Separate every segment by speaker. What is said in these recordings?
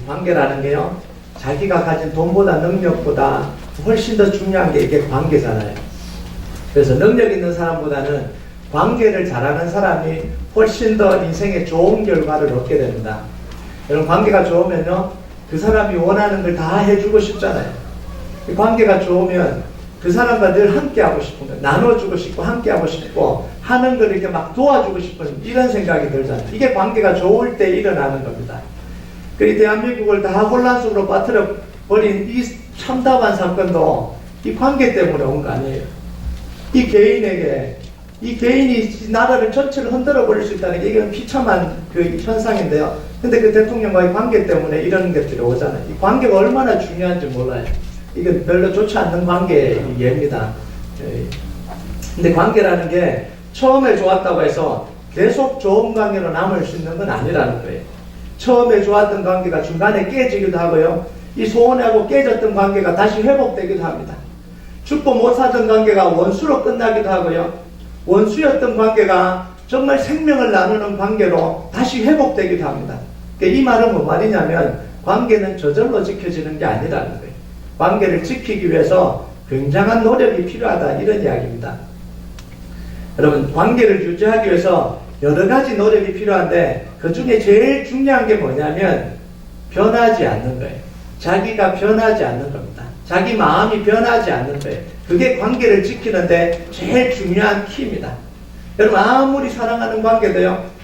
Speaker 1: 관계라는 게요, 자기가 가진 돈보다 능력보다 훨씬 더 중요한 게 이게 관계잖아요. 그래서 능력 있는 사람보다는 관계를 잘하는 사람이 훨씬 더 인생에 좋은 결과를 얻게 됩니다. 여러분, 관계가 좋으면요, 그 사람이 원하는 걸 다 해주고 싶잖아요. 관계가 좋으면 그 사람과 늘 함께하고 싶은 거, 나눠주고 싶고 함께하고 싶고 하는 걸 이렇게 막 도와주고 싶은 이런 생각이 들잖아요. 이게 관계가 좋을 때 일어나는 겁니다. 그 대한민국을 다 혼란 속으로 빠뜨려 버린 이 참담한 사건도 이 관계 때문에 온 거 아니에요. 이 개인이 나라를 전체를 흔들어 버릴 수 있다는 게 이건 비참한 그 현상인데요. 근데 그 대통령과의 관계 때문에 이런 것들이 오잖아요. 이 관계가 얼마나 중요한지 몰라요. 이건 별로 좋지 않는 관계의 예입니다. 근데 관계라는 게 처음에 좋았다고 해서 계속 좋은 관계로 남을 수 있는 건 아니라는 거예요. 처음에 좋았던 관계가 중간에 깨지기도 하고요. 이 소원하고 깨졌던 관계가 다시 회복되기도 합니다. 죽고 못 사던 관계가 원수로 끝나기도 하고요. 원수였던 관계가 정말 생명을 나누는 관계로 다시 회복되기도 합니다. 이 말은 뭔 말이냐면 관계는 저절로 지켜지는 게 아니라는 거예요. 관계를 지키기 위해서 굉장한 노력이 필요하다, 이런 이야기입니다. 여러분, 관계를 유지하기 위해서 여러 가지 노력이 필요한데 그 중에 제일 중요한 게 뭐냐면 변하지 않는 거예요. 자기가 변하지 않는 겁니다. 자기 마음이 변하지 않는 거예요. 그게 관계를 지키는데 제일 중요한 키입니다. 여러분, 아무리 사랑하는 관계도요,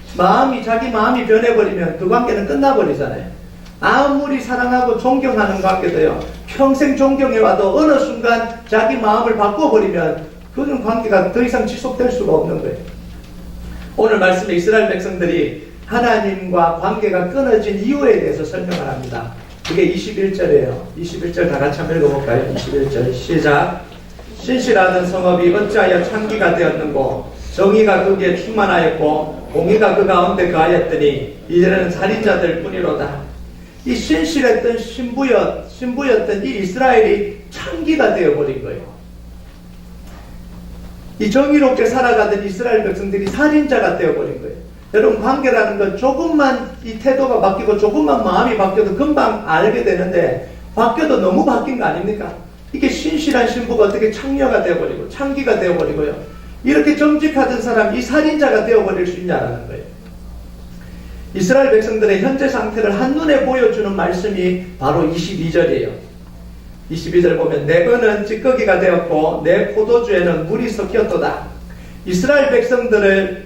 Speaker 1: 자기 마음이 변해버리면 그 관계는 끝나버리잖아요. 아무리 사랑하고 존경하는 관계도요, 평생 존경해와도 어느 순간 자기 마음을 바꿔버리면 그런 관계가 더 이상 지속될 수가 없는 거예요. 오늘 말씀에 이스라엘 백성들이 하나님과 관계가 끊어진 이유에 대해서 설명을 합니다. 그게 21절이에요. 21절 다 같이 한번 읽어볼까요? 21절 시작. 신실하던 성읍이 어찌하여 창기가 되었는고 정의가 거기에 충만하였고 공의가 그 가운데 거하였더니 이제는 살인자들 뿐이로다. 이 신실했던 신부였던 이 이스라엘이 창기가 되어버린 거예요. 이 정의롭게 살아가던 이스라엘 백성들이 살인자가 되어버린 거예요. 여러분, 관계라는 건 조금만 이 태도가 바뀌고 조금만 마음이 바뀌어도 금방 알게 되는데 바뀌어도 너무 바뀐 거 아닙니까? 이게 신실한 신부가 어떻게 창녀가 되어버리고 창기가 되어버리고요. 이렇게 정직하던 사람이 살인자가 되어버릴 수 있냐라는 거예요. 이스라엘 백성들의 현재 상태를 한눈에 보여주는 말씀이 바로 22절이에요. 22절 보면 내 은은 찌꺼기가 되었고 내 포도주에는 물이 섞였도다. 이스라엘 백성들의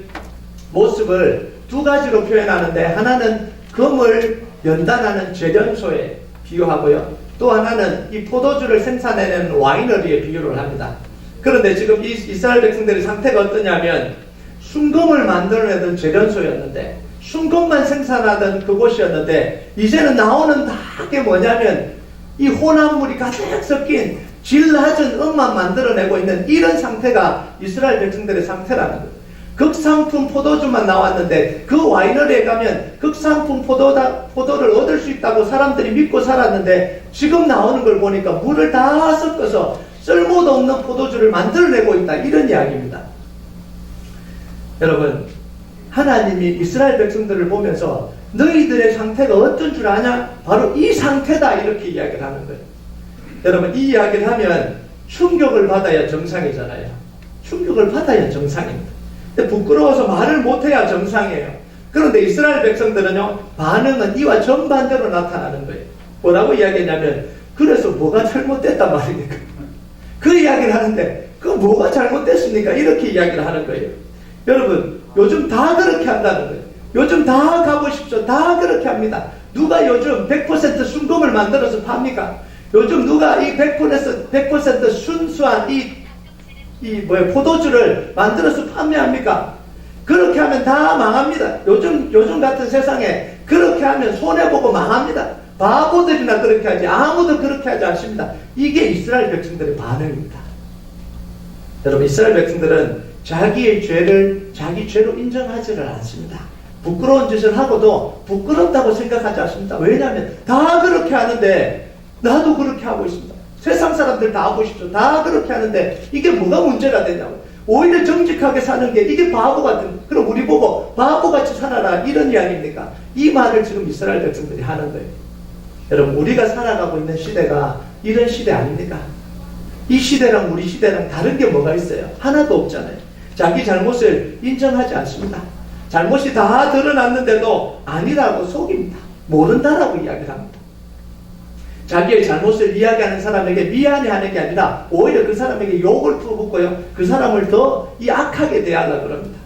Speaker 1: 모습을 두 가지로 표현하는데 하나는 금을 연단하는 제련소에 비유하고요. 또 하나는 이 포도주를 생산해내는 와이너리에 비유를 합니다. 그런데 지금 이 이스라엘 백성들의 상태가 어떠냐면 순금을 만들어내던 제련소였는데 순금만 생산하던 그곳이었는데 이제는 나오는 다 게 뭐냐면 이 혼합물이 가득 섞인 질 낮은 음만 만들어내고 있는 이런 상태가 이스라엘 백성들의 상태라는 거예요. 극상품 포도주만 나왔는데 그 와이너리에 가면 극상품 포도를 얻을 수 있다고 사람들이 믿고 살았는데 지금 나오는 걸 보니까 물을 다 섞어서 쓸모도 없는 포도주를 만들어내고 있다, 이런 이야기입니다. 여러분, 하나님이 이스라엘 백성들을 보면서 너희들의 상태가 어떤 줄 아냐? 바로 이 상태다, 이렇게 이야기를 하는 거예요. 여러분, 이 이야기를 하면 충격을 받아야 정상이잖아요. 충격을 받아야 정상입니다. 근데 부끄러워서 말을 못해야 정상이에요. 그런데 이스라엘 백성들은요, 반응은 이와 정반대로 나타나는 거예요. 뭐라고 이야기했냐면 그래서 뭐가 잘못됐단 말입니까? 그 이야기를 하는데 그 뭐가 잘못됐습니까? 이렇게 이야기를 하는 거예요. 여러분, 요즘 다 그렇게 한다는 거예요. 요즘 다 가보십시오. 다 그렇게 합니다. 누가 요즘 100% 순금을 만들어서 팝니까? 요즘 누가 이 100% 순수한 포도주를 만들어서 판매합니까? 그렇게 하면 다 망합니다. 요즘 같은 세상에 그렇게 하면 손해보고 망합니다. 바보들이나 그렇게 하지 아무도 그렇게 하지 않습니다. 이게 이스라엘 백성들의 반응입니다. 여러분, 이스라엘 백성들은 자기의 죄를 자기 죄로 인정하지를 않습니다. 부끄러운 짓을 하고도 부끄럽다고 생각하지 않습니다. 왜냐하면 다 그렇게 하는데 나도 그렇게 하고 있습니다. 세상 사람들 다 보십시오. 다 그렇게 하는데 이게 뭐가 문제가 되냐고. 오히려 정직하게 사는 게 이게 바보 같은, 그럼 우리 보고 바보같이 살아라, 이런 이야기입니까? 이 말을 지금 이스라엘 백성들이 하는 거예요. 여러분, 우리가 살아가고 있는 시대가 이런 시대 아닙니까? 이 시대랑 우리 시대랑 다른 게 뭐가 있어요? 하나도 없잖아요. 자기 잘못을 인정하지 않습니다. 잘못이 다 드러났는데도 아니라고 속입니다. 모른다라고 이야기를 합니다. 자기의 잘못을 이야기하는 사람에게 미안해하는 게 아니라 오히려 그 사람에게 욕을 퍼붓고요, 그 사람을 더 악하게 대하려고 합니다.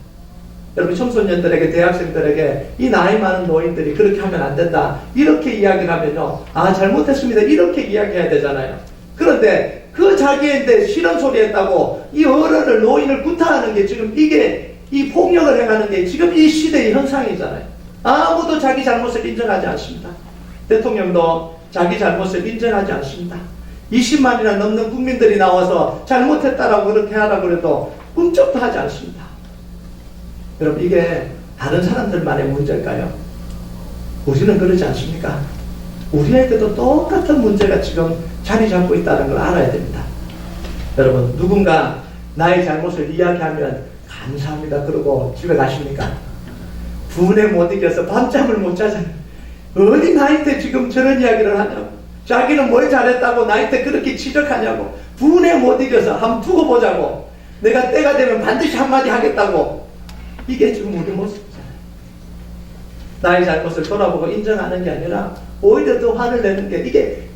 Speaker 1: 여러분, 청소년들에게, 대학생들에게 이 나이 많은 노인들이 그렇게 하면 안 된다, 이렇게 이야기를 하면요, 아, 잘못했습니다, 이렇게 이야기해야 되잖아요. 그런데 그 자기한테 싫은 소리 했다고 이 어른을, 노인을 구타하는 게 지금 이게, 이 폭력을 행하는 게 지금 이 시대의 현상이잖아요. 아무도 자기 잘못을 인정하지 않습니다. 대통령도 자기 잘못을 인정하지 않습니다. 20만이나 넘는 국민들이 나와서 잘못했다라고 그렇게 하라고 해도 꿈쩍도 하지 않습니다. 여러분, 이게 다른 사람들만의 문제일까요? 우리는 그러지 않습니까? 우리에게도 똑같은 문제가 지금 자리 잡고 있다는 걸 알아야 됩니다. 여러분, 누군가 나의 잘못을 이야기하면 감사합니다 그러고 집에 가십니까? 분에 못 이겨서 밤잠을 못 자잖아요. 어디 나한테 지금 저런 이야기를 하냐고, 자기는 뭘 잘했다고 나한테 그렇게 지적하냐고, 분에 못 이겨서 한번 두고 보자고, 내가 때가 되면 반드시 한마디 하겠다고. 이게 지금 우리 모습이잖아요. 나의 잘못을 돌아보고 인정하는 게 아니라 오히려 더 화를 내는 게, 이게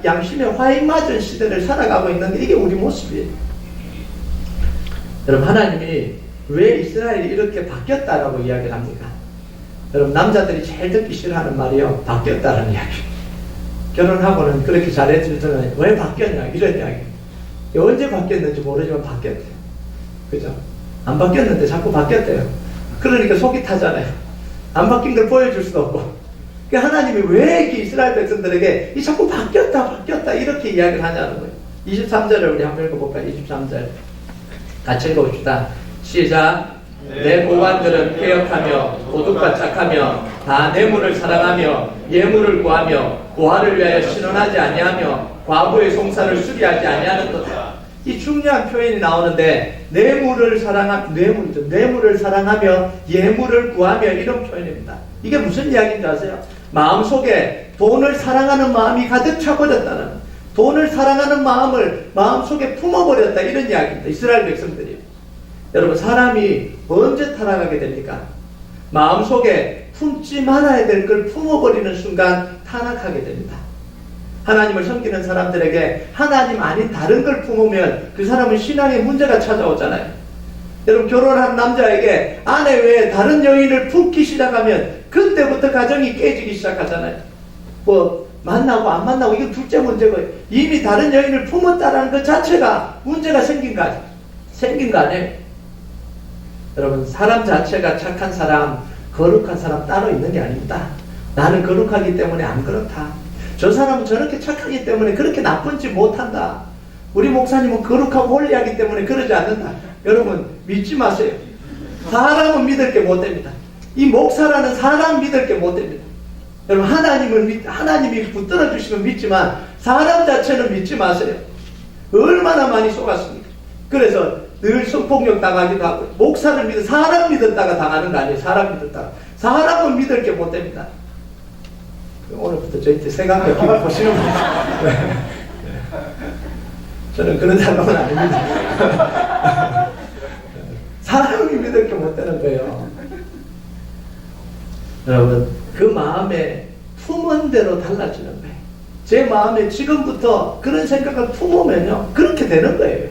Speaker 1: 양심의 화인 맞은 시대를 살아가고 있는 게 이게 우리 모습이에요. 여러분, 하나님이 왜 이스라엘이 이렇게 바뀌었다라고 이야기를 합니까? 여러분, 남자들이 제일 듣기 싫어하는 말이요, 바뀌었다라는 이야기. 결혼하고는 그렇게 잘해주더니 왜 바뀌었냐, 이런 이야기. 언제 바뀌었는지 모르지만 바뀌었대요. 그죠? 안 바뀌었는데 자꾸 바뀌었대요. 그러니까 속이 타잖아요. 안 바뀐 걸 보여줄 수도 없고. 그러니까 하나님이 왜 이렇게 이스라엘 백성들에게 이 자꾸 바뀌었다 이렇게 이야기를 하냐는 거예요. 23절을 우리 한번 읽어볼까요? 23절 같이 읽어봅시다. 시작. 내 고관들은 폐역하며 도둑과 착하며 다 뇌물을 사랑하며 예물을 구하며 고아를 위하여 신원하지 아니하며 과부의 송사를 수리하지 아니하는도다. 이 중요한 표현이 나오는데, 뇌물을 사랑하며 예물을 구하며, 이런 표현입니다. 이게 무슨 이야기인지 아세요? 마음속에 돈을 사랑하는 마음이 가득 차버렸다는, 돈을 사랑하는 마음을 마음속에 품어버렸다, 이런 이야기입니다. 이스라엘 백성들이. 여러분, 사람이 언제 타락하게 됩니까? 마음속에 품지 말아야 될 걸 품어버리는 순간 타락하게 됩니다. 하나님을 섬기는 사람들에게 하나님 아닌 다른 걸 품으면 그 사람은 신앙에 문제가 찾아오잖아요. 여러분, 결혼한 남자에게 아내 외에 다른 여인을 품기 시작하면 그때부터 가정이 깨지기 시작하잖아요. 뭐 만나고 안 만나고 이거 둘째 문제고, 이미 다른 여인을 품었다라는 것 자체가 문제가 생긴 거 아니에요. 여러분, 사람 자체가 착한 사람, 거룩한 사람 따로 있는 게 아닙니다. 나는 거룩하기 때문에 안 그렇다, 저 사람은 저렇게 착하기 때문에 그렇게 나쁜지 못한다, 우리 목사님은 거룩하고 홀리하기 때문에 그러지 않는다. 여러분, 믿지 마세요. 사람은 믿을 게 못 됩니다. 이 목사라는 사람 믿을 게 못 됩니다. 여러분, 하나님이 붙들어 주시면 믿지만 사람 자체는 믿지 마세요. 얼마나 많이 속았습니까? 그래서 늘 성폭력 당하기도 하고, 목사를 믿어 사람 믿었다가 당하는 거 아니에요. 사람 믿었다가. 사람은 믿을 게 못 됩니다. 오늘부터 저희한테 생각해 보시는 분들. 저는 그런 사람은 아닙니다. 사람이 믿을 게 못 되는 거예요. 여러분, 그 마음에 품은 대로 달라지는 거예요. 제 마음에 지금부터 그런 생각을 품으면요, 그렇게 되는 거예요.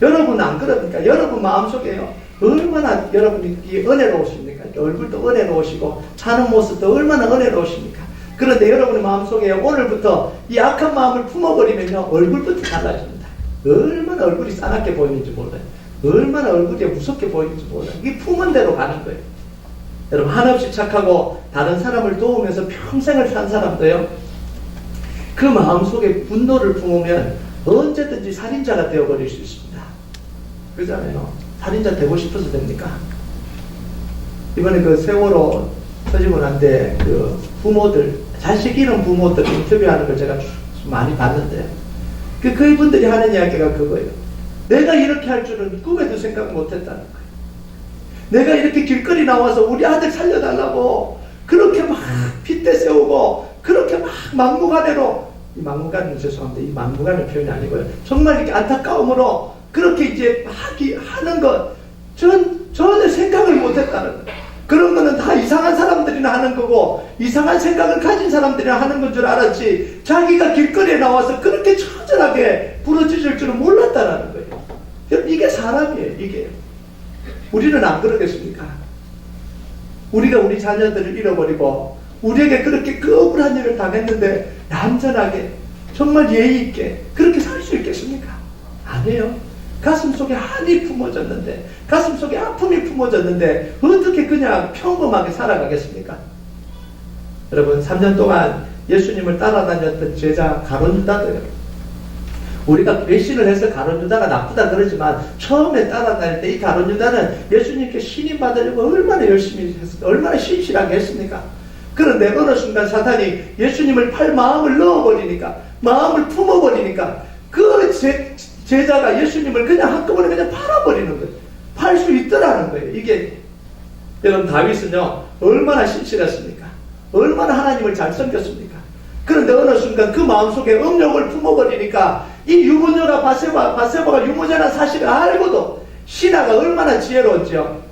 Speaker 1: 여러분 안 그럽니까? 여러분 마음속에요, 얼마나 여러분이 은혜로우십니까? 얼굴도 은혜로우시고 사는 모습도 얼마나 은혜로우십니까? 그런데 여러분의 마음속에 오늘부터 이 악한 마음을 품어버리면요, 얼굴부터 달라집니다. 얼마나 얼굴이 싸납게 보이는지 몰라요. 얼마나 얼굴이 무섭게 보이는지 몰라요. 이게 품은 대로 가는 거예요. 여러분, 한없이 착하고 다른 사람을 도우면서 평생을 산 사람도요, 그 마음속에 분노를 품으면 언제든지 살인자가 되어버릴 수 있습니다. 그러잖아요. 살인자 되고 싶어서 됩니까? 이번에 그 세월호 터지고 난데 그 부모들, 자식 잃은 부모들 인터뷰하는 걸 제가 많이 봤는데, 그분들이 하는 이야기가 그거예요. 내가 이렇게 할 줄은 꿈에도 생각 못했다는 거예요. 내가 이렇게 길거리 나와서 우리 아들 살려달라고 그렇게 막 핏대 세우고 그렇게 막 막무가내로, 이 막무가내는 죄송합니다. 이 막무가내 표현이 아니고요. 정말 이렇게 안타까움으로 그렇게 이제 하는 것, 전혀 생각을 못했다는 거예요. 그런 거는 다 이상한 사람들이나 하는 거고, 이상한 생각을 가진 사람들이나 하는 건 줄 알았지, 자기가 길거리에 나와서 그렇게 처절하게 부러지실 줄은 몰랐다라는 거예요. 여러분, 이게 사람이에요, 이게. 우리는 안 그러겠습니까? 우리가 우리 자녀들을 잃어버리고, 우리에게 그렇게 억울한 일을 당했는데, 얌전하게, 정말 예의 있게, 그렇게 살 수 있겠습니까? 아니에요. 가슴속에 한이 품어졌는데, 가슴속에 아픔이 품어졌는데 어떻게 그냥 평범하게 살아가겠습니까? 여러분, 3년 동안 예수님을 따라다녔던 제자 가룟 유다도요, 우리가 배신을 해서 가룟 유다가 나쁘다 그러지만 처음에 따라다닐 때 이 가룟 유다는 예수님께 신임 받으려고 얼마나 열심히 했습니까? 얼마나 신실하게 했습니까? 그런데 어느 순간 사탄이 예수님을 팔 마음을 넣어버리니까, 마음을 품어버리니까 그 제자가 예수님을 그냥 한꺼번에 그냥 팔아버리는 거예요. 팔 수 있더라는 거예요. 이게, 여러분, 다윗은요 얼마나 신실했습니까? 얼마나 하나님을 잘 섬겼습니까? 그런데 어느 순간 그 마음속에 음욕을 품어버리니까 이 유부녀가 바세바가 유부녀라는 사실을 알고도, 신하가 얼마나 지혜로웠죠.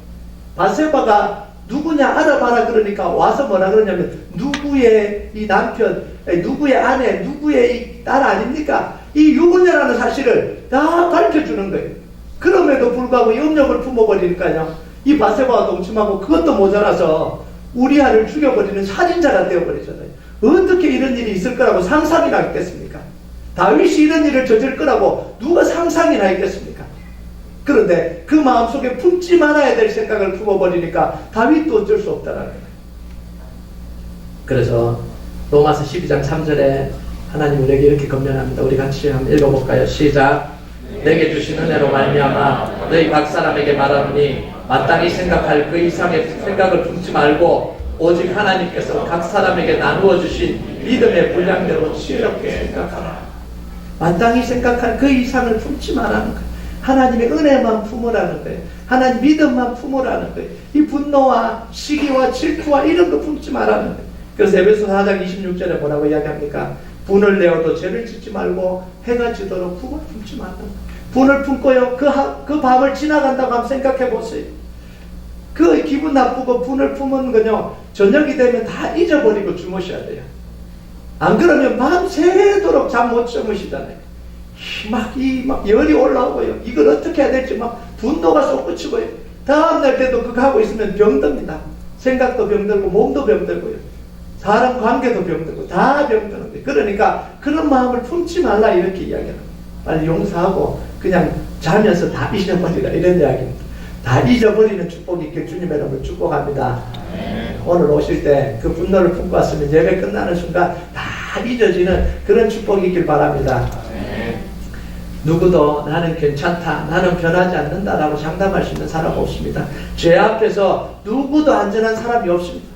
Speaker 1: 바세바가 누구냐 알아봐라 그러니까 와서 뭐라 그러냐면, 누구의 이 남편, 누구의 아내, 누구의 이 딸 아닙니까? 이 유부녀라는 사실을 다 밝혀주는 거예요. 그럼에도 불구하고 이 음욕을 품어버리니까요, 이 바세바와 동침하고 그것도 모자라서 우리아를 죽여버리는 살인자가 되어버리잖아요. 어떻게 이런 일이 있을 거라고 상상이나 했겠습니까? 다윗이 이런 일을 저질 거라고 누가 상상이나 했겠습니까? 그런데 그 마음속에 품지 말아야 될 생각을 품어버리니까 다윗도 어쩔 수 없다라는 거예요. 그래서 로마서 12장 3절에 하나님 우리에게 이렇게 건면합니다. 우리 같이 한번 읽어볼까요? 시작. 내게 주신 은혜로 말미암아 너희 각 사람에게 말하노니 마땅히 생각할 그 이상의 생각을 품지 말고 오직 하나님께서 각 사람에게 나누어 주신 믿음의 분량대로 지혜롭게 생각하라. 마땅히 생각할 그 이상을 품지 말라는 거예요. 하나님의 은혜만 품으라는 거예요. 하나님 믿음만 품으라는 거예요. 이 분노와 시기와 질투와 이런 거 품지 말라는 거예요. 그래서 에베소 4장 26절에 뭐라고 이야기합니까? 분을 내어도 죄를 짓지 말고 해가 지도록 품을 품지 말라는 거예요. 분을 품고요, 그 밤을 지나간다고 한번 생각해 보세요. 그 기분 나쁘고 분을 품은 건요, 저녁이 되면 다 잊어버리고 주무셔야 돼요. 안 그러면 밤새도록 잠 못 주무시잖아요. 막 열이 올라오고요, 이걸 어떻게 해야 될지 막 분노가 솟구치고요. 다음날 때도 그거 하고 있으면 병듭니다. 생각도 병들고 몸도 병들고요, 사람 관계도 병들고 다 병드는 거예요. 그러니까 그런 마음을 품지 말라 이렇게 이야기하는 거예요. 빨리 용서하고 그냥 자면서 다 잊어버리라 이런 이야기입니다. 다 잊어버리는 축복이 있길 주님의 이름으로 축복합니다. 오늘 오실 때 그 분노를 품고 왔으면 예배 끝나는 순간 다 잊어지는 그런 축복이 있길 바랍니다. 누구도 나는 괜찮다, 나는 변하지 않는다라고 장담할 수 있는 사람 없습니다. 죄 앞에서 누구도 안전한 사람이 없습니다.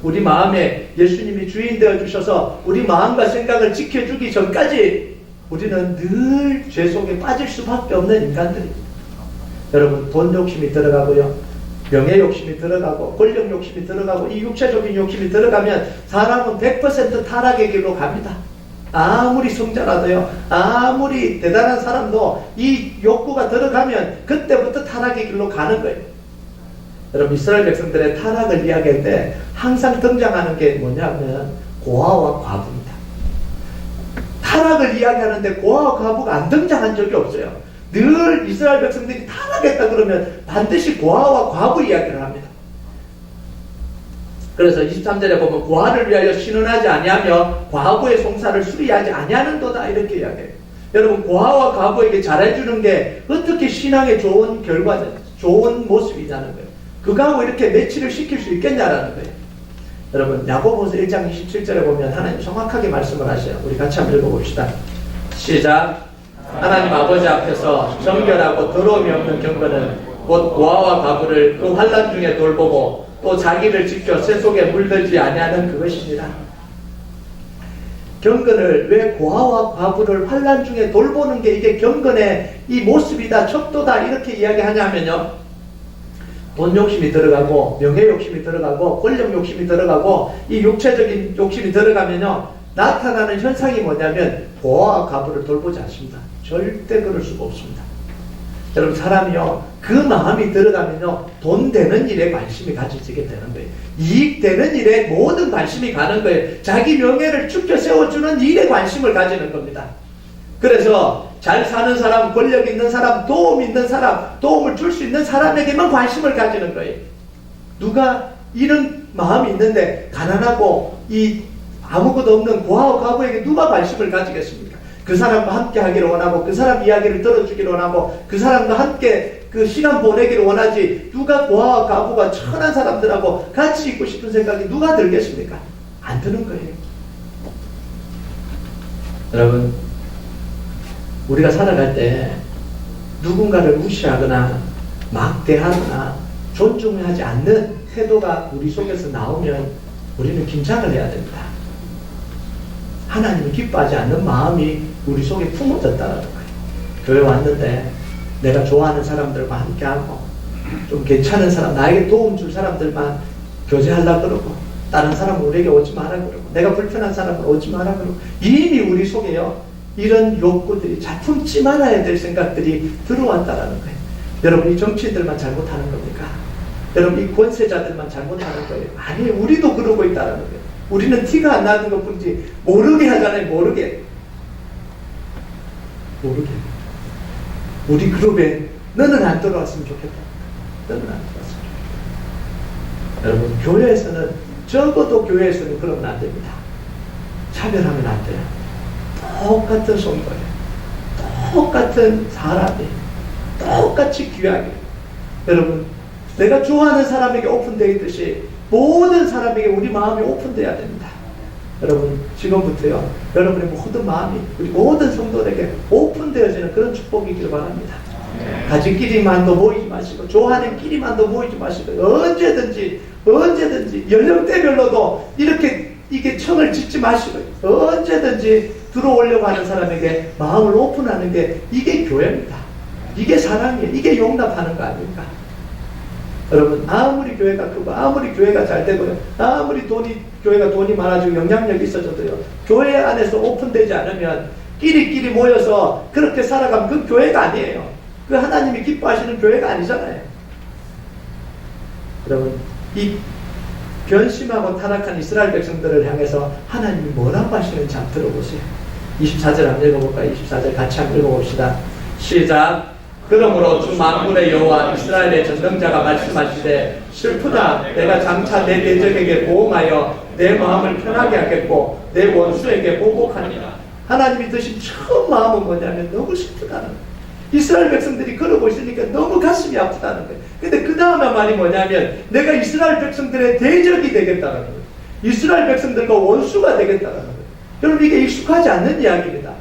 Speaker 1: 우리 마음에 예수님이 주인 되어 주셔서 우리 마음과 생각을 지켜주기 전까지 우리는 늘 죄 속에 빠질 수밖에 없는 인간들입니다. 여러분, 돈 욕심이 들어가고요, 명예 욕심이 들어가고 권력 욕심이 들어가고 이 육체적인 욕심이 들어가면 사람은 100% 타락의 길로 갑니다. 아무리 성자라도요, 아무리 대단한 사람도 이 욕구가 들어가면 그때부터 타락의 길로 가는 거예요. 여러분, 이스라엘 백성들의 타락을 이야기할 때 항상 등장하는 게 뭐냐면 고아와 과부입니다. 타락을 이야기하는데 고아와 과부가 안 등장한 적이 없어요. 늘 이스라엘 백성들이 타락했다 그러면 반드시 고아와 과부 이야기를 합니다. 그래서 23절에 보면 고아를 위하여 신원하지 아니하며 과부의 송사를 수리하지 아니하는도다 이렇게 이야기해요. 여러분, 고아와 과부에게 잘해주는 게 어떻게 신앙의 좋은 결과, 좋은 모습이냐는 거예요. 그거하고 이렇게 매치를 시킬 수 있겠냐라는 거예요. 여러분, 야고보서 1장 27절에 보면 하나님 정확하게 말씀을 하셔요. 우리 같이 한번 읽어봅시다. 시작. 하나님 아버지 앞에서 정결하고 더러움이 없는 경건은 곧 고아와 과부를 그 환난 중에 돌보고 또 자기를 지켜 새 속에 물들지 아니하는 그것이니라. 경건을, 왜 고아와 과부를 환난 중에 돌보는 게 이게 경건의 이 모습이다, 척도다 이렇게 이야기하냐면요, 돈 욕심이 들어가고 명예 욕심이 들어가고 권력 욕심이 들어가고 이 육체적인 욕심이 들어가면요, 나타나는 현상이 뭐냐면 고아와 과부를 돌보지 않습니다. 절대 그럴 수가 없습니다. 여러분, 사람이요, 그 마음이 들어가면요, 돈 되는 일에 관심이 가져지게 되는 거예요. 이익 되는 일에 모든 관심이 가는 거예요. 자기 명예를 축켜 세워주는 일에 관심을 가지는 겁니다. 그래서 잘 사는 사람, 권력 있는 사람, 도움 있는 사람, 도움을 줄 수 있는 사람에게만 관심을 가지는 거예요. 누가 이런 마음이 있는데 가난하고 이 아무것도 없는 고아와 과부에게 누가 관심을 가지겠습니까? 그 사람과 함께 하기를 원하고 그 사람 이야기를 들어주기를 원하고 그 사람과 함께 그 시간 보내기를 원하지, 누가 고아와 과부가 천한 사람들하고 같이 있고 싶은 생각이 누가 들겠습니까? 안 드는 거예요. 여러분, 우리가 살아갈 때 누군가를 무시하거나 막대하거나 존중하지 않는 태도가 우리 속에서 나오면 우리는 긴장을 해야 됩니다. 하나님을 기뻐하지 않는 마음이 우리 속에 품어졌다는 거예요. 교회 왔는데 내가 좋아하는 사람들과 함께하고 좀 괜찮은 사람, 나에게 도움 줄 사람들만 교제하려고 그러고 다른 사람은 우리에게 오지 마라 그러고 내가 불편한 사람은 오지 마라 그러고 이미 우리 속에요, 이런 욕구들이, 품지 말아야 될 생각들이 들어왔다라는 거예요. 여러분, 이 정치인들만 잘못하는 겁니까? 여러분, 이 권세자들만 잘못하는 거예요? 아니에요. 우리도 그러고 있다는 거예요. 우리는 티가 안 나는 것 뿐이지 모르게 하잖아요. 모르게. 우리 그룹에 너는 안 들어왔으면 좋겠다. 너는 안 들어왔으면 좋겠다. 여러분, 교회에서는, 적어도 교회에서는 그러면 안 됩니다. 차별하면 안 돼요. 똑같은 성도예요. 똑같은 사람이에요. 똑같이 귀하게. 여러분, 내가 좋아하는 사람에게 오픈되어 있듯이 모든 사람에게 우리 마음이 오픈되어야 됩니다. 여러분, 지금부터요, 여러분의 모든 마음이 우리 모든 성도들에게 오픈되어지는 그런 축복이길 바랍니다. 가족끼리만도 모이지 마시고 좋아하는 끼리만도 모이지 마시고 언제든지 연령대별로도 이게 청을 짓지 마시고 언제든지 들어오려고 하는 사람에게 마음을 오픈하는 게 이게 교회입니다. 이게 사랑이에요. 이게 용납하는 거 아닙니까? 여러분, 아무리 교회가 크고 아무리 교회가 잘 되고요, 아무리 교회가 돈이 많아지고 영향력이 있어져도요, 교회 안에서 오픈되지 않으면 끼리끼리 모여서 그렇게 살아가면 그 교회가 아니에요. 그 하나님이 기뻐하시는 교회가 아니잖아요. 여러분, 이 변심하고 타락한 이스라엘 백성들을 향해서 하나님이 뭐라고 하시는지 한번 들어보세요. 24절 한번 읽어볼까요? 24절 같이 한번 읽어봅시다. 시작. 그러므로 주 만군의 여호와 이스라엘의 전능자가 말씀하시되 슬프다. 내가 장차 내 대적에게 보험하여 내 마음을 편하게 하겠고 내 원수에게 보복하니라. 하나님이 드신 처음 마음은 뭐냐면 너무 슬프다는 거예요. 이스라엘 백성들이 그러고 있으니까 너무 가슴이 아프다는 거예요. 근데 그 다음에 말이 뭐냐면 내가 이스라엘 백성들의 대적이 되겠다는 거예요. 이스라엘 백성들과 원수가 되겠다는 거예요. 여러분, 이게 익숙하지 않는 이야기입니다.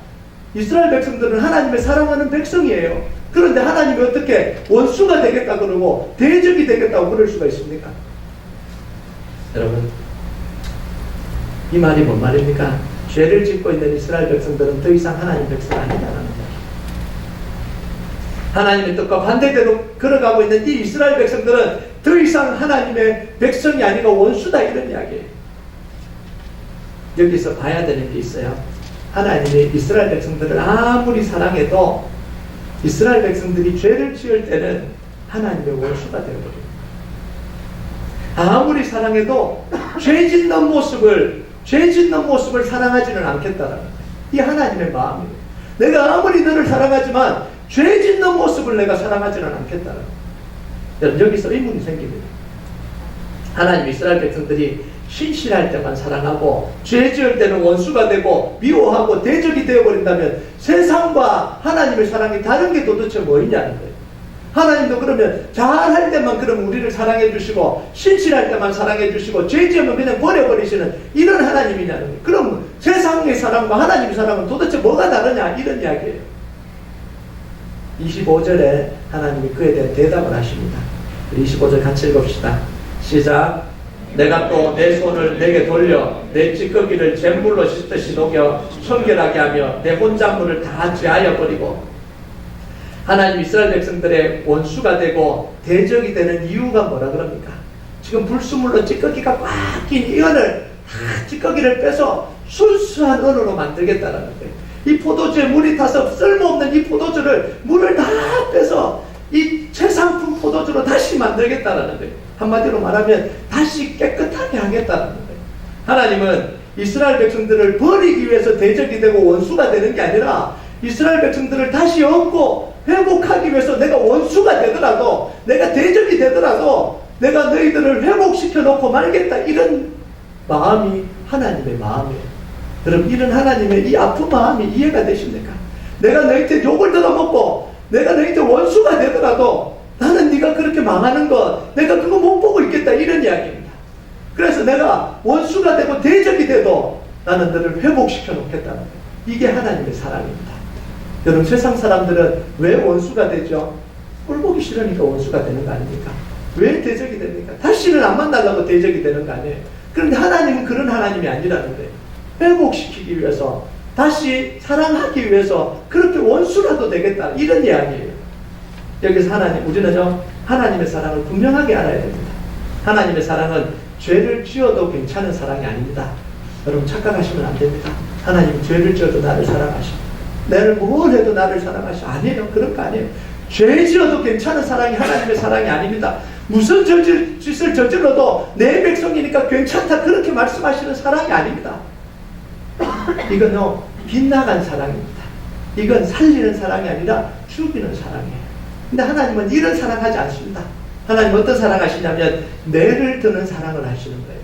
Speaker 1: 이스라엘 백성들은 하나님의 사랑하는 백성이에요. 그런데 하나님이 어떻게 원수가 되겠다 그러고 대적이 되겠다고 그럴 수가 있습니까? 여러분, 이 말이 뭔 말입니까? 죄를 짓고 있는 이스라엘 백성들은 더 이상 하나님 백성 아니다라는 거예요. 하나님의 뜻과 반대대로 걸어가고 있는 이 이스라엘 백성들은 더 이상 하나님의 백성이 아니고 원수다, 이런 이야기예요. 여기서 봐야 되는 게 있어요. 하나님이 이스라엘 백성들을 아무리 사랑해도 이스라엘 백성들이 죄를 지을 때는 하나님의 원수가 되어버립니다. 아무리 사랑해도 죄 짓는 모습을 사랑하지는 않겠다라는 거예요. 이 하나님의 마음이에요. 내가 아무리 너를 사랑하지만 죄 짓는 모습을 내가 사랑하지는 않겠다라는 거예요. 여기서 의문이 생깁니다. 하나님 이스라엘 백성들이 신실할 때만 사랑하고 죄 지을 때는 원수가 되고 미워하고 대적이 되어버린다면 세상과 하나님의 사랑이 다른 게 도대체 뭐있냐는 거예요. 하나님도 그러면 잘할 때만 그럼 우리를 사랑해 주시고 신실할 때만 사랑해 주시고 죄 지으면 그냥 버려버리시는 이런 하나님이냐는 거예요. 그럼 세상의 사랑과 하나님의 사랑은 도대체 뭐가 다르냐, 이런 이야기예요. 25절에 하나님이 그에 대한 대답을 하십니다. 25절 같이 읽읍시다. 시작. 내가 또 내 손을 내게 돌려 내 찌꺼기를 잿물로 씻듯이 녹여 청결하게 하며 내 혼잣물을 다 제하여 버리고. 하나님 이스라엘 백성들의 원수가 되고 대적이 되는 이유가 뭐라 그럽니까? 지금 불순물로 찌꺼기가 꽉 낀 이거를 다 찌꺼기를 빼서 순수한 언어로 만들겠다라는 거예요. 이 포도주에 물이 타서 쓸모없는 이 포도주를 물을 다 빼서 이 최상품 포도주로 다시 만들겠다라는 거예요. 한마디로 말하면 다시 깨끗하게 하겠다라는 거예요. 하나님은 이스라엘 백성들을 버리기 위해서 대적이 되고 원수가 되는 게 아니라 이스라엘 백성들을 다시 얻고 회복하기 위해서 내가 원수가 되더라도, 내가 대적이 되더라도 내가 너희들을 회복시켜 놓고 말겠다, 이런 마음이 하나님의 마음이에요. 여러분, 이런 하나님의 이 아픈 마음이 이해가 되십니까? 내가 너희들 욕을 들어먹고 내가 너희들 원수가 되더라도 나는 네가 그렇게 망하는 거 내가 그거 못 보고 있겠다, 이런 이야기입니다. 그래서 내가 원수가 되고 대적이 돼도 나는 너를 회복시켜 놓겠다는 거예요. 이게 하나님의 사랑입니다. 여러분, 세상 사람들은 왜 원수가 되죠? 꼴 보기 싫으니까 원수가 되는 거 아닙니까? 왜 대적이 됩니까? 다시는 안 만나려고 대적이 되는 거 아니에요? 그런데 하나님은 그런 하나님이 아니라는 거예요. 회복시키기 위해서, 다시 사랑하기 위해서 그렇게 원수라도 되겠다, 이런 이야기예요. 여기서 우리는요, 하나님의 사랑을 분명하게 알아야 됩니다. 하나님의 사랑은 죄를 지어도 괜찮은 사랑이 아닙니다. 여러분, 착각하시면 안 됩니다. 하나님 죄를 지어도 나를 사랑하시고 내를 뭘 해도 나를 사랑하시고, 아니에요. 그런 거 아니에요. 죄 지어도 괜찮은 사랑이 하나님의 사랑이 아닙니다. 무슨 짓을 저질러도 내 백성이니까 괜찮다, 그렇게 말씀하시는 사랑이 아닙니다. 이건요, 빗나간 사랑입니다. 이건 살리는 사랑이 아니라 죽이는 사랑이에요. 근데 하나님은 이런 사랑하지 않습니다. 하나님 어떤 사랑하시냐면 내를 드는 사랑을 하시는 거예요.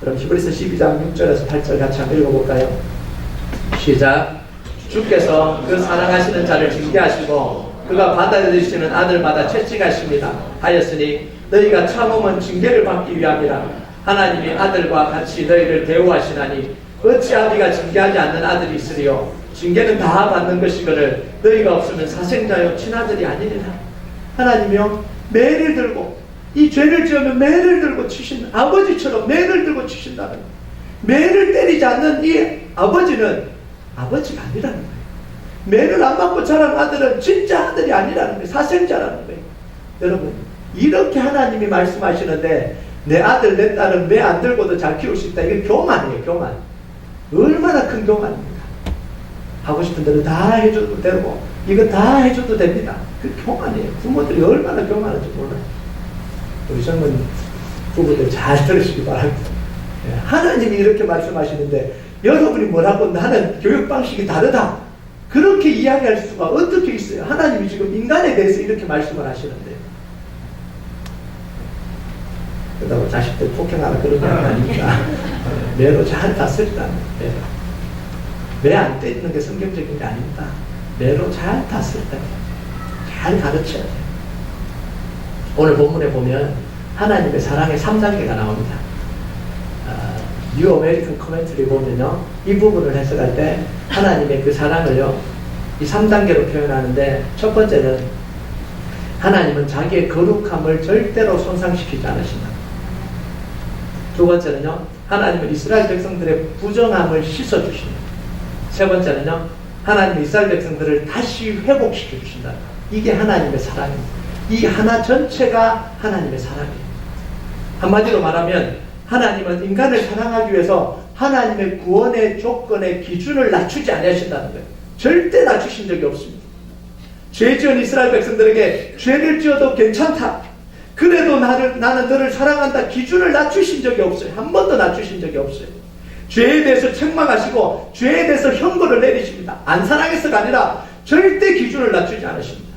Speaker 1: 그럼 히브리서 12장 6절에서 8절 같이 한번 읽어볼까요? 시작. 주께서 그 사랑하시는 자를 징계하시고 그가 받아들이시는 아들마다 채찍하십니다 하였으니 너희가 참음은 징계를 받기 위함이라. 하나님이 아들과 같이 너희를 대우하시나니 어찌 아비가 징계하지 않는 아들이 있으리요. 징계는 다 받는 것이거늘 너희가 없으면 사생자요 친아들이 아니니라. 하나님이요, 매를 들고, 이 죄를 지으면 매를 들고 치신 아버지처럼 매를 들고 치신다는 거예요. 매를 때리지 않는 이 아버지는 아버지가 아니라는 거예요. 매를 안 맞고 자란 아들은 진짜 아들이 아니라는 거예요. 사생자라는 거예요. 여러분, 이렇게 하나님이 말씀하시는데 내 아들 내 딸은 매 안 들고도 잘 키울 수 있다, 이게 교만이에요. 교만. 얼마나 큰 교만입니까? 하고 싶은 대로 다 해줘도 되고 이거 다 해줘도 됩니다. 그 교만이에요. 부모들이 얼마나 교만한지 몰라요. 우리 젊은 부부들 잘 들으시기 바랍니다. 하나님이 이렇게 말씀하시는데 여러분이 뭐라고 나는 교육 방식이 다르다, 그렇게 이야기할 수가 어떻게 있어요? 하나님이 지금 인간에 대해서 이렇게 말씀을 하시는데, 그렇다고 자식들 폭행하라 그런 게 아니니까 매로 잘 다스리라는 거예요. 매 안 때리는 게 성경적인 게 아닙니다. 매로 잘 다스리다, 잘 가르쳐야 돼요. 오늘 본문에 보면 하나님의 사랑의 3단계가 나옵니다. 뉴 아메리칸 코멘트리 보면요, 이 부분을 해석할 때 하나님의 그 사랑을요, 이 3단계로 표현하는데, 첫 번째는 하나님은 자기의 거룩함을 절대로 손상시키지 않으신다. 두 번째는요, 하나님은 이스라엘 백성들의 부정함을 씻어주신다. 세 번째는요, 하나님은 이스라엘 백성들을 다시 회복시켜 주신다. 이게 하나님의 사랑입니다. 이 하나 전체가 하나님의 사랑이에요. 한마디로 말하면 하나님은 인간을 사랑하기 위해서 하나님의 구원의 조건의 기준을 낮추지 않으신다는 거예요. 절대 낮추신 적이 없습니다. 죄 지은 이스라엘 백성들에게 죄를 지어도 괜찮다, 그래도 나는 너를 사랑한다, 기준을 낮추신 적이 없어요. 한 번도 낮추신 적이 없어요. 죄에 대해서 책망하시고 죄에 대해서 형벌을 내리십니다. 안 사랑해서가 아니라 절대 기준을 낮추지 않으십니다.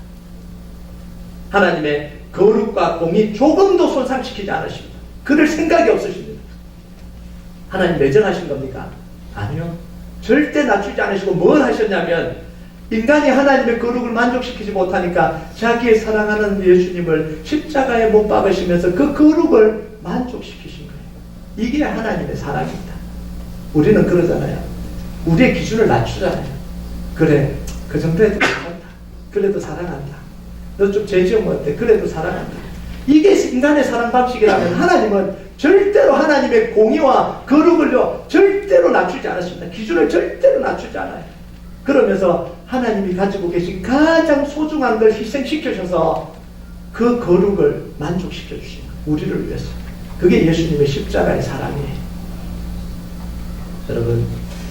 Speaker 1: 하나님의 거룩과 공의 조금도 손상시키지 않으십니다. 그럴 생각이 없으십니다. 하나님 매정하신 겁니까? 아니요. 절대 낮추지 않으시고 뭘 하셨냐면, 인간이 하나님의 거룩을 만족시키지 못하니까 자기의 사랑하는 예수님을 십자가에 못 박으시면서 그 거룩을 만족시키신 거예요. 이게 하나님의 사랑입니다. 우리는 그러잖아요. 우리의 기준을 낮추잖아요. 그래, 그 정도 해도 괜찮다, 그래도 사랑한다. 너 좀 죄 지으면 어때? 그래도 사랑한다. 이게 인간의 사랑 방식이라면 하나님은 절대로 하나님의 공의와 거룩을요, 절대로 낮추지 않았습니다. 기준을 절대로 낮추지 않아요. 그러면서 하나님이 가지고 계신 가장 소중한 걸 희생시켜셔서 그 거룩을 만족시켜 주신 거예요. 우리를 위해서. 그게 예수님의 십자가의 사랑이에요. 여러분,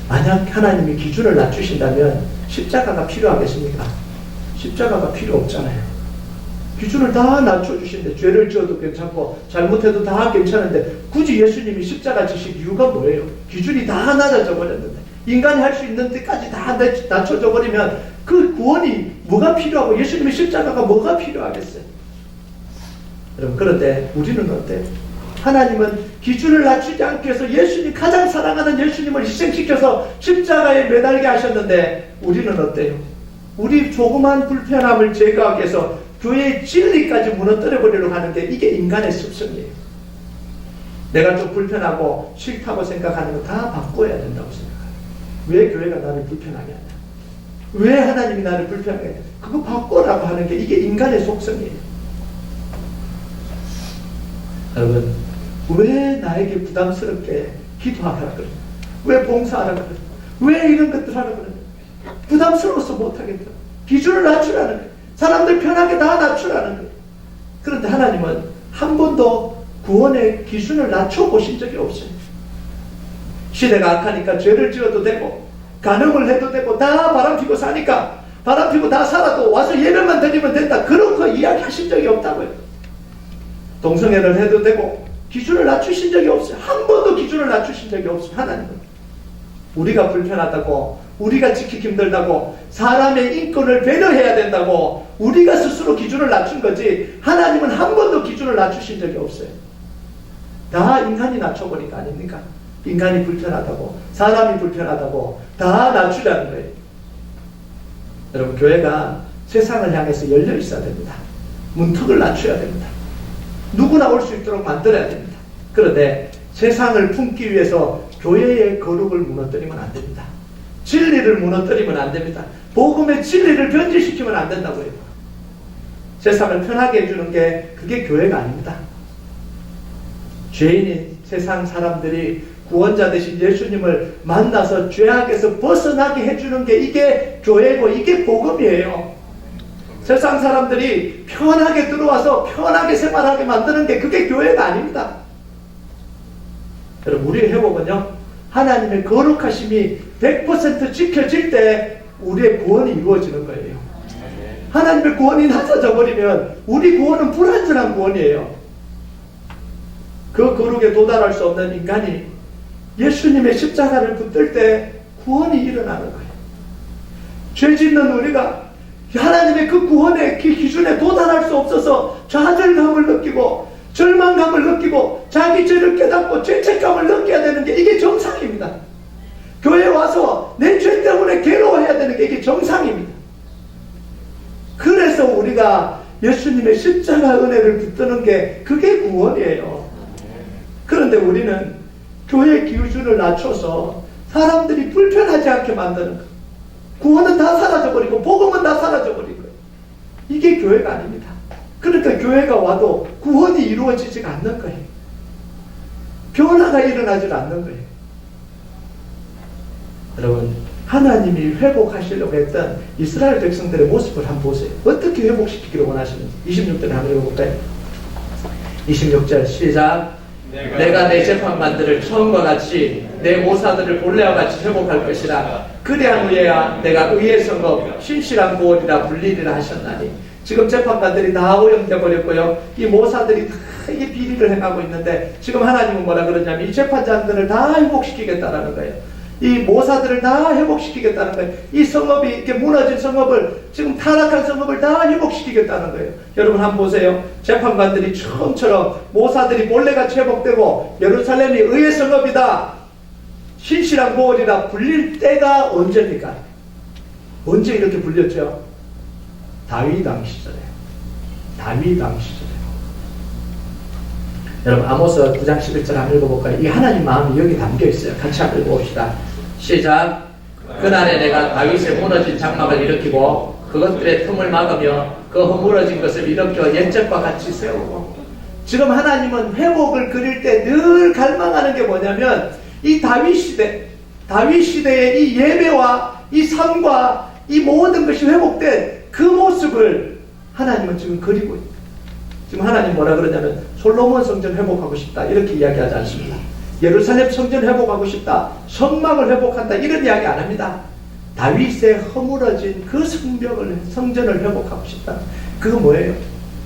Speaker 1: 만약 하나님이 기준을 낮추신다면 십자가가 필요하겠습니까? 십자가가 필요 없잖아요. 기준을 다 낮춰주신데 죄를 지어도 괜찮고 잘못해도 다 괜찮은데 굳이 예수님이 십자가 지실 이유가 뭐예요? 기준이 다 낮아져 버렸는데, 인간이 할 수 있는 데까지 다 낮춰져 버리면 그 구원이 뭐가 필요하고 예수님의 십자가가 뭐가 필요하겠어요? 여러분, 그런데 우리는 어때요? 하나님은 기준을 낮추지 않기 위해서 예수님, 가장 사랑하는 예수님을 희생시켜서 십자가에 매달게 하셨는데, 우리는 어때요? 우리 조그만 불편함을 제거하기 위해서 교회의 진리까지 무너뜨려 버리려고 하는 게, 이게 인간의 습성이에요. 내가 좀 불편하고 싫다고 생각하는 거 다 바꿔야 된다고 생각해요. 왜 교회가 나를 불편하게 하냐? 왜 하나님이 나를 불편하게 하냐? 그거 바꿔라고 하는 게, 이게 인간의 속성이에요. 여러분, 왜 나에게 부담스럽게 기도하라 그러냐? 왜 봉사하라 그러냐? 왜 이런 것들 하라 그러냐? 부담스러워서 못하겠다. 기준을 낮추라는 거예요. 사람들 편하게 다 낮추라는 거예요. 그런데 하나님은 한 번도 구원의 기준을 낮춰보신 적이 없어요. 시대가 악하니까 죄를 지어도 되고 간음을 해도 되고 다 바람피고 사니까 바람피고 다 살아도 와서 예배만 드리면 된다, 그런 거 이야기하신 적이 없다고요. 동성애를 해도 되고 기준을 낮추신 적이 없어요. 한 번도 기준을 낮추신 적이 없어요. 하나님은 우리가 불편하다고, 우리가 지키기 힘들다고, 사람의 인권을 배려해야 된다고 우리가 스스로 기준을 낮춘 거지, 하나님은 한 번도 기준을 낮추신 적이 없어요. 다 인간이 낮춰보니까 아닙니까? 인간이 불편하다고, 사람이 불편하다고 다 낮추자는 거예요. 여러분, 교회가 세상을 향해서 열려 있어야 됩니다. 문턱을 낮춰야 됩니다. 누구나 올 수 있도록 만들어야 됩니다. 그런데 세상을 품기 위해서 교회의 거룩을 무너뜨리면 안 됩니다. 진리를 무너뜨리면 안 됩니다. 복음의 진리를 변질시키면 안 된다고요. 세상을 편하게 해주는 게, 그게 교회가 아닙니다. 죄인인 세상 사람들이 구원자 되신 예수님을 만나서 죄악에서 벗어나게 해주는 게, 이게 교회고 이게 복음이에요. 세상 사람들이 편하게 들어와서 편하게 생활하게 만드는 게, 그게 교회가 아닙니다. 여러분, 우리의 회복은요, 하나님의 거룩하심이 100% 지켜질 때 우리의 구원이 이루어지는 거예요. 하나님의 구원이 낮아져 버리면 우리 구원은 불완전한 구원이에요. 그 거룩에 도달할 수 없는 인간이 예수님의 십자가를 붙들 때 구원이 일어나는 거예요. 죄 짓는 우리가 하나님의 그 구원의 그 기준에 도달할 수 없어서 좌절감을 느끼고 절망감을 느끼고 자기 죄를 깨닫고 죄책감을 느껴야 되는 게, 이게 정상입니다. 교회에 와서 내 죄 때문에 괴로워해야 되는 게, 이게 정상입니다. 그래서 우리가 예수님의 십자가 은혜를 붙드는 게, 그게 구원이에요. 그런데 우리는 교회 기준을 낮춰서 사람들이 불편하지 않게 만드는 거, 구원은 다 사라져버리고 복음은 다 사라져버리고, 이게 교회가 아닙니다. 그러니까 교회가 와도 구원이 이루어지지 않는 거예요. 변화가 일어나지 않는 거예요. 여러분, 하나님이 회복하시려고 했던 이스라엘 백성들의 모습을 한번 보세요. 어떻게 회복시키기를 원하시는지 26절에 한번 읽어볼까요? 26절 시작. 내가 내 재판관들을 처음과 같이 내 모사들을 본래와 같이 회복할 것이라. 그리한 후에야 내가 의의 성업 신실한 구원이라 불리리라 하셨나니. 지금 재판관들이 다 오염되어 버렸고요, 이 모사들이 다 이게 비리를 행하고 있는데, 지금 하나님은 뭐라 그러냐면 이 재판장들을 다 회복시키겠다라는 거예요. 이 모사들을 다 회복시키겠다는 거예요. 이 성읍이 이렇게 무너진 성읍을, 지금 타락한 성읍을 다 회복시키겠다는 거예요. 여러분 한번 보세요. 재판관들이 처음처럼 모사들이 본래같이 회복되고 예루살렘이 의의 성읍이다, 신실한 고을이라 불릴 때가 언제입니까? 언제 이렇게 불렸죠? 다윗 왕 시절에. 다윗 왕 시절에. 여러분, 아모스 9장 11절 한번 읽어볼까요? 이 하나님 마음이 여기 담겨 있어요. 같이 한번 읽어봅시다. 시작. 그날에 내가 다윗의 무너진 장막을 일으키고 그것들의 틈을 막으며 그 허물어진 것을 일으켜 옛적과 같이 세우고. 지금 하나님은 회복을 그릴 때 늘 갈망하는 게 뭐냐면, 이 다윗 시대의 이 예배와 이 삶과 이 모든 것이 회복된 그 모습을 하나님은 지금 그리고 있다. 지금 하나님 뭐라 그러냐면 솔로몬 성전 회복하고 싶다, 이렇게 이야기하지 않습니다. 예루살렘 성전 회복하고 싶다, 성막을 회복한다, 이런 이야기 안 합니다. 다윗의 허물어진 그 성전을 회복하고 싶다. 그거 뭐예요?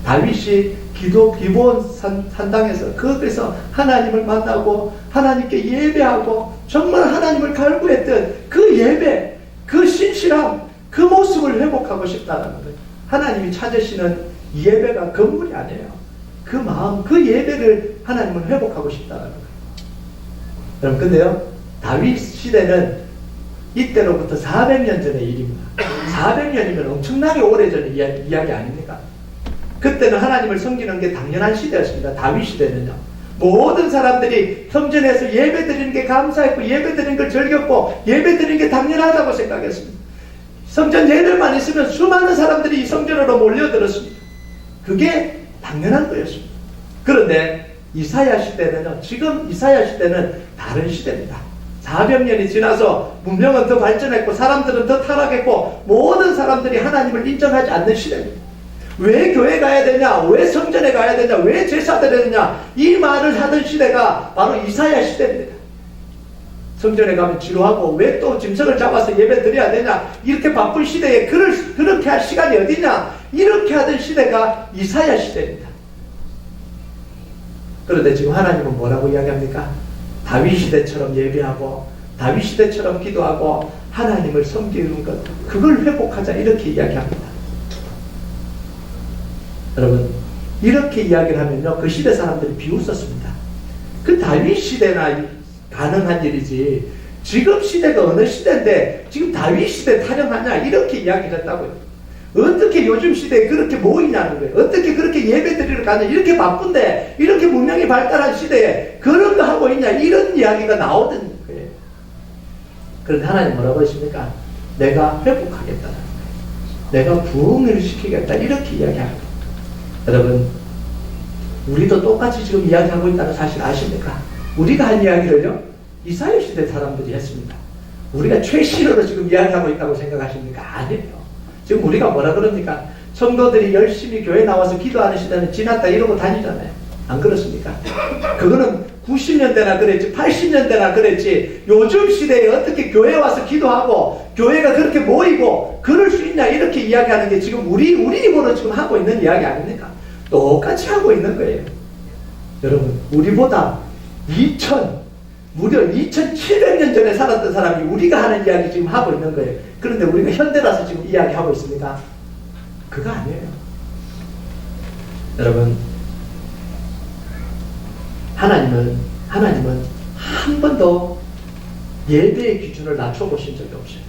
Speaker 1: 다윗이 기브온 산당에서 거기서 하나님을 만나고 하나님께 예배하고 정말 하나님을 갈구했던 그 예배, 그 신실함, 그 모습을 회복하고 싶다는 거예요. 하나님이 찾으시는 예배가 건물이 아니에요. 그 마음, 그 예배를 하나님은 회복하고 싶다는 거예요. 여러분, 근데요, 다윗 시대는 이때로부터 400년 전의 일입니다. 400년이면 엄청나게 오래전의 이야기 아닙니까? 그때는 하나님을 섬기는 게 당연한 시대였습니다. 다윗 시대는요. 모든 사람들이 성전에서 예배 드리는 게 감사했고 예배 드리는 걸 즐겼고 예배 드리는 게 당연하다고 생각했습니다. 성전 예배만 있으면 수많은 사람들이 이 성전으로 몰려들었습니다. 그게 당연한 거였습니다. 그런데 이사야 시대는요, 지금 이사야 시대는 다른 시대입니다. 400년이 지나서 문명은 더 발전했고 사람들은 더 타락했고 모든 사람들이 하나님을 인정하지 않는 시대입니다. 왜 교회 가야 되냐, 왜 성전에 가야 되냐, 왜 제사 드려야 되냐, 이 말을 하던 시대가 바로 이사야 시대입니다. 성전에 가면 지루하고 왜 또 짐승을 잡아서 예배 드려야 되냐, 이렇게 바쁜 시대에 그렇게 할 시간이 어디냐, 이렇게 하던 시대가 이사야 시대입니다. 그런데 지금 하나님은 뭐라고 이야기합니까? 다윗 시대처럼 예배하고 다윗 시대처럼 기도하고 하나님을 섬기는 것, 그걸 회복하자, 이렇게 이야기합니다. 여러분, 이렇게 이야기를 하면요, 그 시대 사람들이 비웃었습니다. 그 다윗 시대나 가능한 일이지 지금 시대가 어느 시대인데 지금 다윗 시대 타령하냐, 이렇게 이야기를 했다고요. 어떻게 요즘 시대에 그렇게 모이냐는 거예요. 어떻게 그렇게 예배 드리러 가냐, 이렇게 바쁜데 이렇게 문명이 발달한 시대에 그런 거 하고 있냐, 이런 이야기가 나오던 거예요. 그런데 하나님 뭐라고 하십니까? 내가 회복하겠다는 거예요. 내가 부흥을 시키겠다, 이렇게 이야기합니다. 여러분, 우리도 똑같이 지금 이야기하고 있다는 사실 아십니까? 우리가 한 이야기를요, 이사야 시대 사람들이 했습니다. 우리가 최신으로 지금 이야기하고 있다고 생각하십니까? 아니에요. 지금 우리가 뭐라 그럽니까? 성도들이 열심히 교회 나와서 기도하는 시대는 지났다, 이러고 다니잖아요. 안 그렇습니까? 그거는 90년대나 그랬지, 80년대나 그랬지, 요즘 시대에 어떻게 교회 와서 기도하고 교회가 그렇게 모이고 그럴 수 있냐, 이렇게 이야기하는 게 지금 우리 입으로 지금 하고 있는 이야기 아닙니까? 똑같이 하고 있는 거예요. 여러분, 우리보다 무려 2700년 전에 살았던 사람이 우리가 하는 이야기 지금 하고 있는 거예요. 그런데 우리가 현대라서 지금 이야기하고 있습니까? 그거 아니에요. 여러분, 하나님은 한 번도 예배의 기준을 낮춰보신 적이 없어요.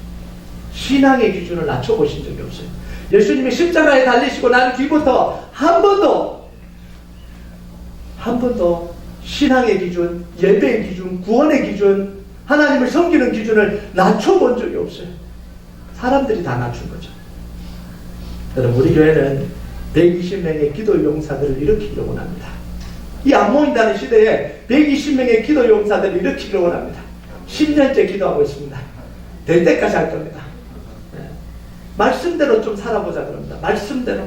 Speaker 1: 신앙의 기준을 낮춰보신 적이 없어요. 예수님이 십자가에 달리시고 난 뒤부터 한 번도 신앙의 기준, 예배의 기준, 구원의 기준, 하나님을 섬기는 기준을 낮춰본 적이 없어요. 사람들이 다 낮춘 거죠. 여러분, 우리 교회는 120명의 기도 용사들을 일으키려고 합니다. 이 안 모인다는 시대에 120명의 기도 용사들을 일으키려고 합니다. 10년째 기도하고 있습니다. 될 때까지 할 겁니다. 말씀대로 좀 살아보자 그럽니다. 말씀대로.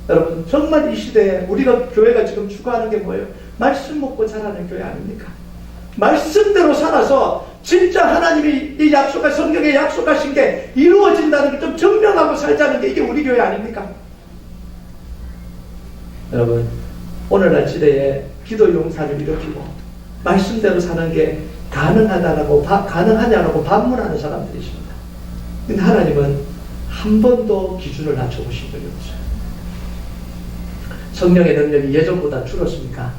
Speaker 1: 여러분, 정말 이 시대에 우리가 교회가 지금 추구하는 게 뭐예요? 말씀 먹고 자라는 교회 아닙니까? 말씀대로 살아서 진짜 하나님이 이 성경에 약속하신 게 이루어진다는 걸 좀 증명하고 살자는 게 이게 우리 교회 아닙니까? 여러분, 오늘날 시대에 기도 용사를 일으키고 말씀대로 사는 게 가능하냐라고 반문하는 사람들이 있습니다. 근데 하나님은 한 번도 기준을 낮춰보신 적이 없어요. 성령의 능력이 예전보다 줄었습니까?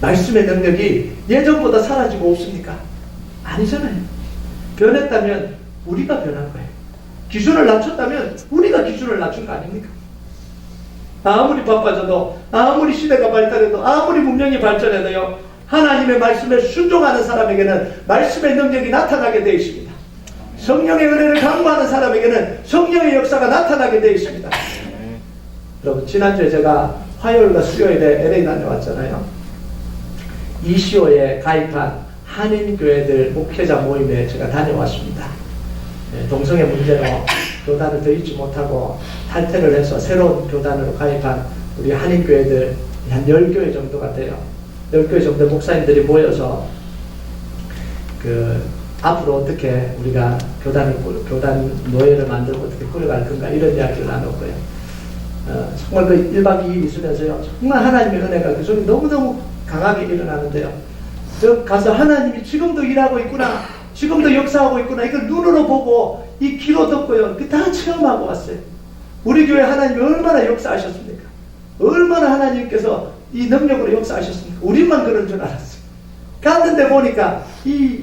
Speaker 1: 말씀의 능력이 예전보다 사라지고 없습니까? 아니잖아요. 변했다면 우리가 변한 거예요. 기준을 낮췄다면 우리가 기준을 낮춘 거 아닙니까? 아무리 바빠져도, 아무리 시대가 발달해도, 아무리 문명이 발전해도요, 하나님의 말씀에 순종하는 사람에게는 말씀의 능력이 나타나게 되어 있습니다. 성령의 은혜를 강구하는 사람에게는 성령의 역사가 나타나게 되어 있습니다. 여러분, 지난주에 제가 화요일과 수요일에 LA 다녀왔잖아요. ECO에 가입한 한인교회들 목회자 모임에 제가 다녀왔습니다. 동성애 문제로 교단을 더 잊지 못하고 탈퇴를 해서 새로운 교단으로 가입한 우리 한인교회들 한 10교회 정도가 돼요. 10교회 정도 목사님들이 모여서 앞으로 어떻게 우리가 교단 노예를 만들고 어떻게 꾸려갈 건가 이런 이야기를 나눴고요. 정말 그 1박 2일 있으면서요. 정말 하나님의 은혜가 그 속에 너무너무 강하게 일어나는데요. 저 가서 하나님이 지금도 일하고 있구나. 지금도 역사하고 있구나. 이걸 눈으로 보고 이 귀로 듣고요. 다 체험하고 왔어요. 우리 교회 하나님이 얼마나 역사하셨습니까? 얼마나 하나님께서 이 능력으로 역사하셨습니까? 우리만 그런 줄 알았어요. 갔는데 보니까 이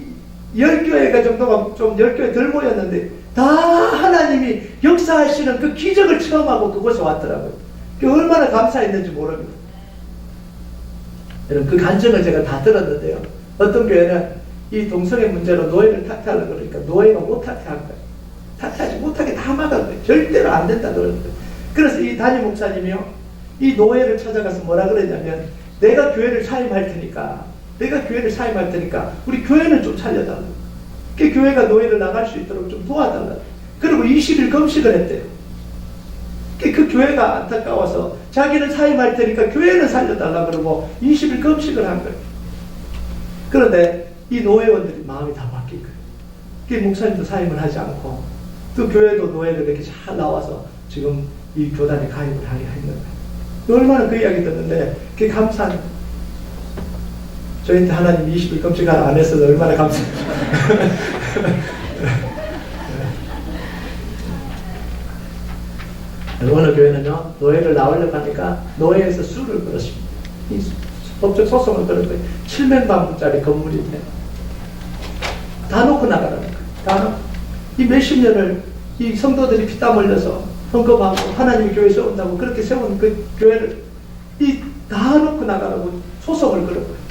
Speaker 1: 10교회가 정도가 좀 10교회 덜 모였는데 다 하나님이 역사하시는 그 기적을 체험하고 그곳에 왔더라고요. 그 얼마나 감사했는지 모릅니다. 여러분 그 간증을 제가 다 들었는데요. 어떤 교회는 이 동성애 문제로 노예를 탁퇴하려고 그러니까 노예가 못 탁퇴한 거예요. 탁퇴하지 못하게 다 막은 거예요. 절대로 안 된다 그러는 거예요. 그래서 이 담임 목사님이요. 이 노예를 찾아가서 뭐라 그랬냐면 내가 교회를 사임할 테니까 우리 교회는 좀 살려달라고. 그 교회가 노예를 나갈 수 있도록 좀 도와달라고. 그리고 20일 금식을 했대요. 그 교회가 안타까워서 자기는 사임할 테니까 교회는 살려달라고 그러고 20일 금식을 한 거예요. 그런데 이 노예원들이 마음이 다 바뀐 거예요. 그 목사님도 사임을 하지 않고 또 교회도 노예를 이렇게 잘 나와서 지금 이 교단에 가입을 하게 했는 거예요. 얼마나 그 이야기 듣는데 그게 감사한 거예요. 저희한테 하나님 20일 금식하라 안 했어도 얼마나 감사해요. 어느 교회는요, 노예를 나오려고 하니까 노예에서 수를 걸었습니다. 이 법적 소송을 걸은 거예요. 700만 불짜리 건물인데 다 놓고 나가라는 거예요. 다 놓고. 이 몇십 년을 이 성도들이 피땀 흘려서 헌금하고 하나님의 교회 세운다고 그렇게 세운 그 교회를 다 놓고 나가라고 소송을 걸은 거예요.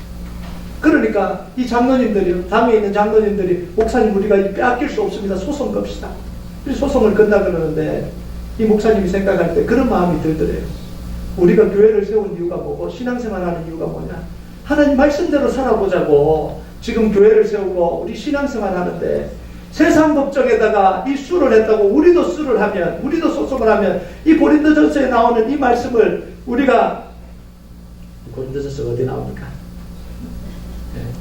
Speaker 1: 그러니까 이 장로님들이, 당에 있는 장로님들이 목사님 우리가 빼앗길 수 없습니다. 소송 겁시다. 그래서 소송을 건다 그러는데 이 목사님이 생각할 때 그런 마음이 들더래요. 우리가 교회를 세운 이유가 뭐고 신앙생활하는 이유가 뭐냐. 하나님 말씀대로 살아보자고 지금 교회를 세우고 우리 신앙생활하는데 세상 법정에다가 이 수를 했다고 우리도 수를 하면 우리도 소송을 하면 이 고린도전서에 나오는 이 말씀을 우리가 고린도전서 어디 나옵니까?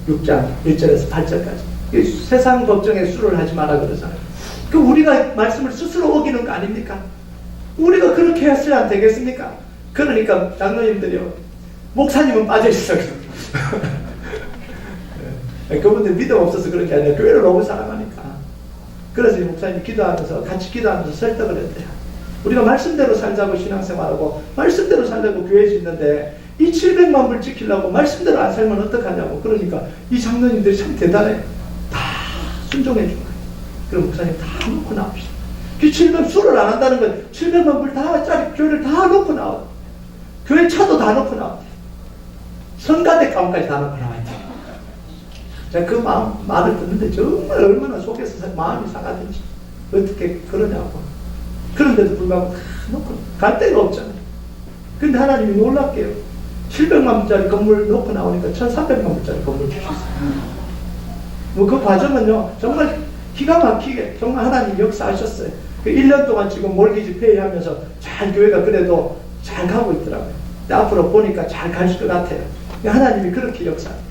Speaker 1: 6장 1절에서 8절까지 세상 법정에 수를 하지 마라 그러잖아요. 그 우리가 말씀을 스스로 어기는 거 아닙니까? 우리가 그렇게 했어야 안 되겠습니까? 그러니까 장로님들이요, 목사님은 빠져있어. 그분들 믿음 없어서 그런 게 아니라 교회를 너무 사랑하니까. 그래서 목사님이 기도하면서 같이 기도하면서 설득을 했대요. 우리가 말씀대로 살자고 신앙생활하고 말씀대로 살려고 교회 짓는데 이 700만 불 지키려고 말씀대로 안 살면 어떡하냐고. 그러니까 이 장로님들이 참 대단해. 다 순종해 준 거예요. 그럼 목사님 다 놓고 나옵시다. 그 700 수를 안 한다는 건 700만 불 다 짜리 교회를 다 놓고 나와. 교회 차도 다 놓고 나와. 성가대 가운까지 다 놓고 나와. 제가 그 말을 듣는데 정말 얼마나 속에서 마음이 상하든지 어떻게 그러냐고. 그런데도 불구하고 다 놓고 갈 데가 없잖아요. 근데 하나님이 놀랍게요. 700만 불짜리 건물 놓고 나오니까 1300만 불짜리 건물 주셨어요. 뭐 그 과정은요 정말 기가 막히게 정말 하나님 역사하셨어요. 그 1년 동안 지금 몰기지 페이하면서 잘 교회가 그래도 잘 가고 있더라고요. 근데 앞으로 보니까 잘 갈 것 같아요. 하나님이 그렇게 역사해요.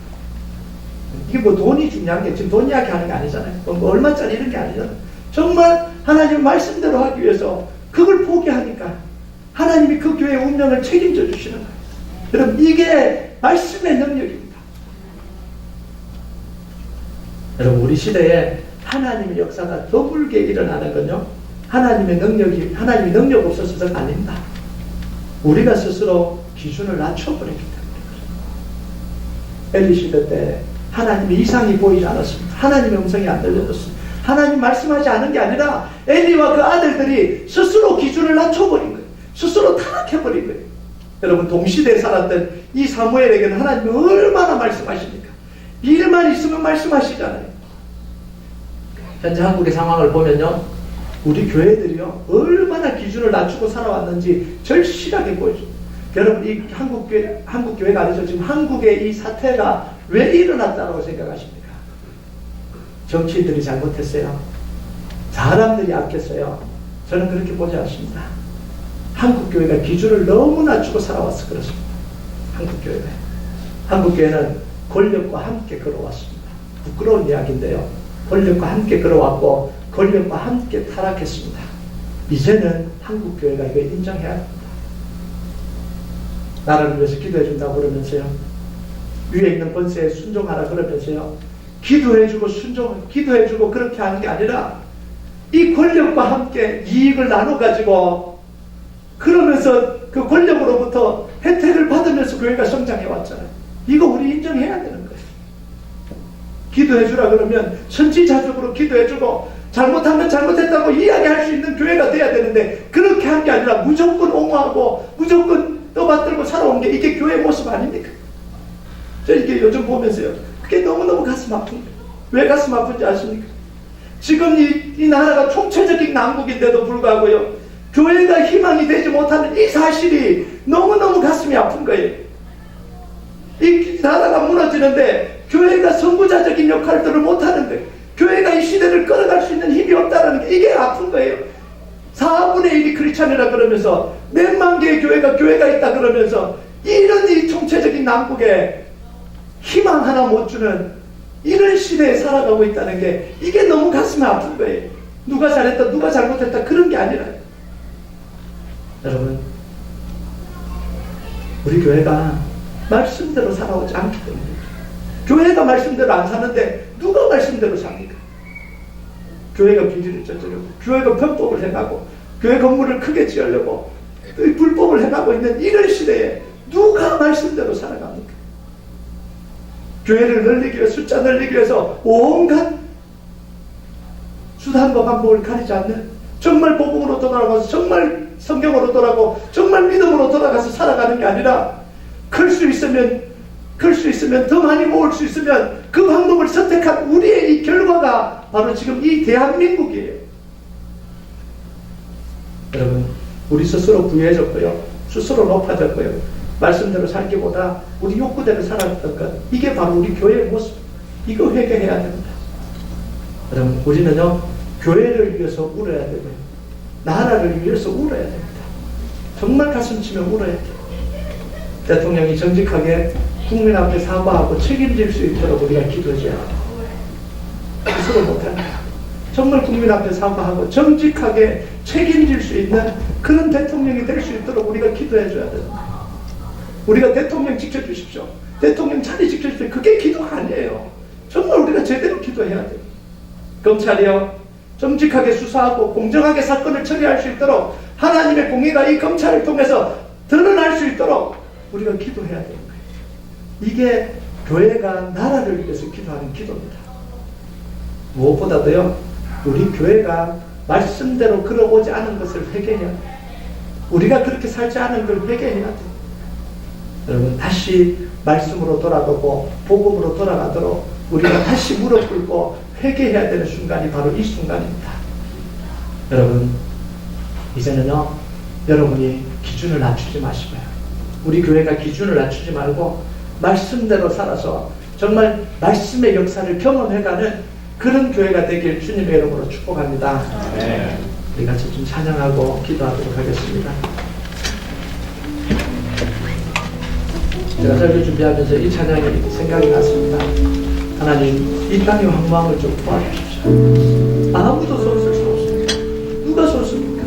Speaker 1: 이게 뭐 돈이 중요한 게 지금 돈 이야기 하는 게 아니잖아요. 뭐 얼마짜리 이런 게 아니잖아요. 정말 하나님 말씀대로 하기 위해서 그걸 포기하니까 하나님이 그 교회의 운명을 책임져 주시는 거예요. 여러분 이게 말씀의 능력입니다. 여러분 우리 시대에 하나님의 역사가 더불게 일어나는 건요, 하나님의 하나님이 능력 없어서가 아닙니다. 우리가 스스로 기준을 낮춰버렸기 때문에. 엘리 시대 때 하나님의 이상이 보이지 않았습니다. 하나님의 음성이 안 들려졌습니다. 하나님 말씀하지 않은 게 아니라 엘리와 그 아들들이 스스로 기준을 낮춰버린 거예요. 스스로 타락해버린 거예요. 여러분 동시대에 살았던 이 사무엘에게는 하나님이 얼마나 말씀하십니까? 일만 있으면 말씀하시잖아요. 현재 한국의 상황을 보면요, 우리 교회들이요 얼마나 기준을 낮추고 살아왔는지 절실하게 보여줍니다. 여러분 이 한국교회가 아니죠. 지금 한국의 이 사태가 왜 일어났다고 생각하십니까? 정치인들이 잘못했어요? 사람들이 아꼈어요? 저는 그렇게 보지 않습니다. 한국교회가 기준을 너무 낮추고 살아왔어 그렇습니다. 한국교회는 권력과 함께 걸어왔습니다. 부끄러운 이야기인데요. 권력과 함께 걸어왔고 권력과 함께 타락했습니다. 이제는 한국교회가 이거 인정해야 합니다. 나라를 위해서 기도해 준다고 그러면서요, 위에 있는 권세에 순종하라 그러면서요, 기도해주고 기도해주고 그렇게 하는 게 아니라 이 권력과 함께 이익을 나눠가지고 그러면서 그 권력으로부터 혜택을 받으면서 교회가 성장해 왔잖아요. 이거 우리 인정해야 되는 거예요. 기도해주라 그러면 선지자적으로 기도해주고 잘못하면 잘못했다고 이야기할 수 있는 교회가 돼야 되는데, 그렇게 한 게 아니라 무조건 옹호하고 무조건 떠받들고 살아온 게 이게 교회 모습 아닙니까? 저 이게 요즘 보면서요, 그게 너무너무 가슴 아픈 거예요. 왜 가슴 아픈지 아십니까? 지금 이 나라가 총체적인 난국인데도 불구하고요, 교회가 희망이 되지 못하는 이 사실이 너무너무 가슴이 아픈 거예요. 이 나라가 무너지는데 교회가 선구자적인 역할들을 못하는데, 교회가 이 시대를 끌어갈 수 있는 힘이 없다는 게 이게 아픈 거예요. 4분의 1이 크리스찬이라 그러면서 몇만 개의 교회가 있다 그러면서 이런 이 총체적인 난국에 희망 하나 못 주는 이런 시대에 살아가고 있다는 게 이게 너무 가슴이 아픈 거예요. 누가 잘했다 누가 잘못했다 그런 게 아니라, 여러분, 우리 교회가 말씀대로 살아오지 않기 때문에, 교회가 말씀대로 안 사는데 누가 말씀대로 삽니까? 교회가 비리를 저지르고 교회가 편법을 해가고 교회 건물을 크게 지으려고 불법을 해가고 있는 이런 시대에 누가 말씀대로 살아갑니까? 교회를 늘리기 위해서, 숫자 늘리기 위해서 온갖 수단과 방법을 가리지 않는, 정말 복음으로 돌아가서 정말 성경으로 돌아가고 정말 믿음으로 돌아가서 살아가는 게 아니라, 클 수 있으면 더 많이 모을 수 있으면 그 방법을 선택한 우리의 이 결과가 바로 지금 이 대한민국이에요. 여러분, 우리 스스로 부유해졌고요, 스스로 높아졌고요, 말씀대로 살기보다 우리 욕구대로 살았던 것, 이게 바로 우리 교회의 모습. 이거 회개해야 됩니다. 여러분, 우리는요, 교회를 위해서 울어야 되고요, 나라를 위해서 울어야 됩니다. 정말 가슴 치며 울어야 돼요. 대통령이 정직하게 국민 앞에 사과하고 책임질 수 있도록 우리가 기도해야 돼요. 스스로 못합니다. 정말 국민 앞에 사과하고 정직하게 책임질 수 있는 그런 대통령이 될 수 있도록 우리가 기도해줘야 됩니다. 우리가 대통령 지켜주십시오, 대통령 자리 지켜주십시오, 그게 기도가 아니에요. 정말 우리가 제대로 기도해야 돼요. 검찰이요, 정직하게 수사하고 공정하게 사건을 처리할 수 있도록 하나님의 공의가 이 검찰을 통해서 드러날 수 있도록 우리가 기도해야 되는 거예요. 이게 교회가 나라를 위해서 기도하는 기도입니다. 무엇보다도요, 우리 교회가 말씀대로 걸어오지 않은 것을 회개해야 돼요. 우리가 그렇게 살지 않은 걸 회개해야 돼요. 여러분, 다시 말씀으로 돌아가고 복음으로 돌아가도록 우리가 다시 무릎 꿇고 회개해야 되는 순간이 바로 이 순간입니다. 여러분, 이제는요, 여러분이 기준을 낮추지 마시고요, 우리 교회가 기준을 낮추지 말고 말씀대로 살아서 정말 말씀의 역사를 경험해가는 그런 교회가 되길 주님의 이름으로 축복합니다. 네. 우리 같이 좀 찬양하고 기도하도록 하겠습니다. 제가 설교 준비하면서 이 찬양이 생각이 났습니다. 하나님, 이 땅의 황망을 좀 도와주십시오. 아무도 손쓸 수 없습니다. 누가 손 씁니까?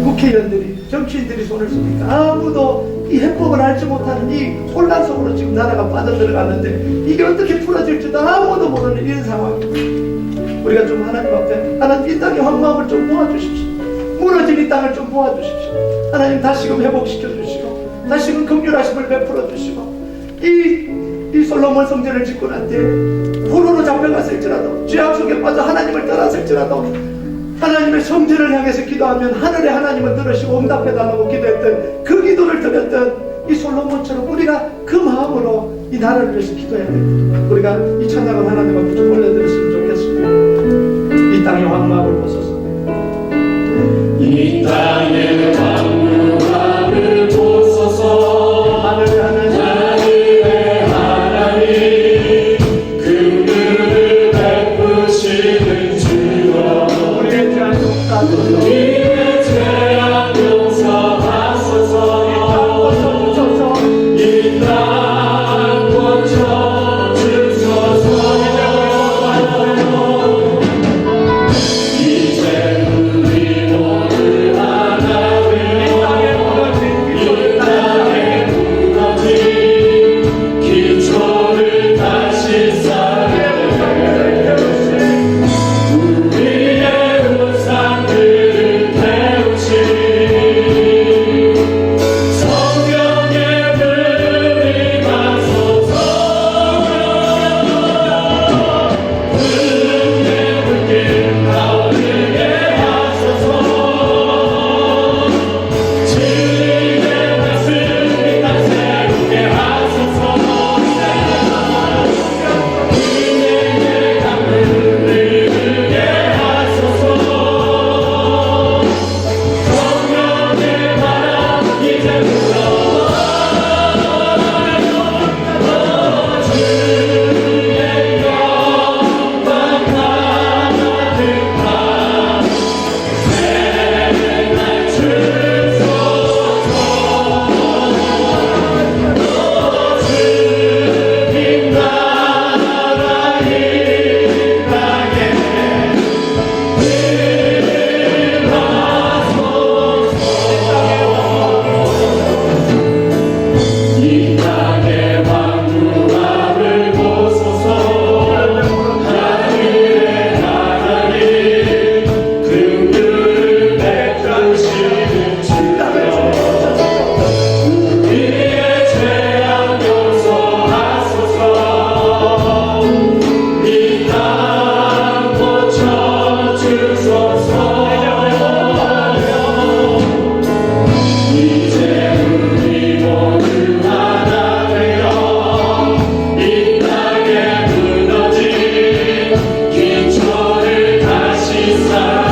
Speaker 1: 국회의원들이, 정치인들이 손을 씁니까? 아무도 이 해법을 알지 못하는 이 혼란 속으로 지금 나라가 빠져들어가는데, 이게 어떻게 풀어질지도 아무도 모르는 이런 상황입니다. 우리가 좀 하나님 앞에, 하나님 이 땅의 황망을 좀 도와주십시오. 무너진 이 땅을 좀 도와주십시오. 하나님, 다시금 회복시켜 주시고 다시금 긍휼하심을 베풀어 주시고, 이 솔로몬 성전을 짓고 난 뒤에 포로로 잡혀갔을지라도, 죄악 속에 빠져 하나님을 떠났을지라도 하나님의 성전을 향해서 기도하면 하늘의 하나님을 들으시고 응답해달라고 기도했던 그 기도를 드렸던 이 솔로몬처럼 우리가 그 마음으로 이 나라를 위해서 기도해야 됩니다. 우리가 이 찬양을 하나님 앞에 좀 올려드렸으면 좋겠습니다. 이 땅의 황무함을 보소서.
Speaker 2: 이 땅의 황무함을 보소서.
Speaker 1: 하늘의 하나님,
Speaker 2: 하늘의 하나님, 긍휼을 베푸시는 주여,
Speaker 1: 우리의 죄악 용서하소서.
Speaker 2: 우리의 죄악 용서하소서. 이 땅 자